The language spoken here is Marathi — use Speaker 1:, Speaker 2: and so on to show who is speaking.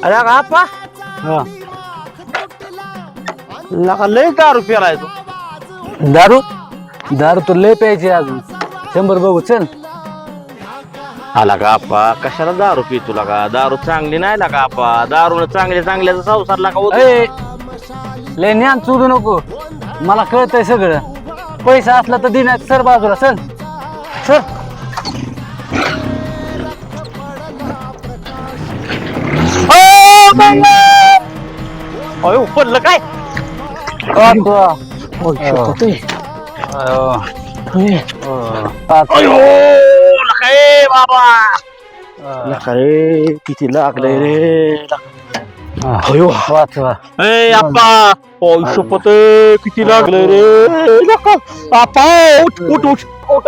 Speaker 1: अरे का आप्पा
Speaker 2: हा.
Speaker 1: लका लय दारू प्यालाय तू.
Speaker 2: दारू दारू तर लय प्यायची अजून 100 बघू चल.
Speaker 1: आला का आप्पा कशाला दारू पितो का दारू चांगली नाही लागा आप्पा दारू चांगल्या चांगल्याचा संसार लागा होतो.
Speaker 2: ए लय ज्ञान चुरू नको मला कळतंय सगळं. पैसा असला तर दिनात सर बाजूला चल सर.
Speaker 1: अयो पडलं काय अयो लका ए बाबा लका रे किती लागलंय रे अयो
Speaker 2: वाचवा.
Speaker 1: ए आप्पा ओय शपथ किती लागलंय रे लका आप्पा उठ उठ उठ उठ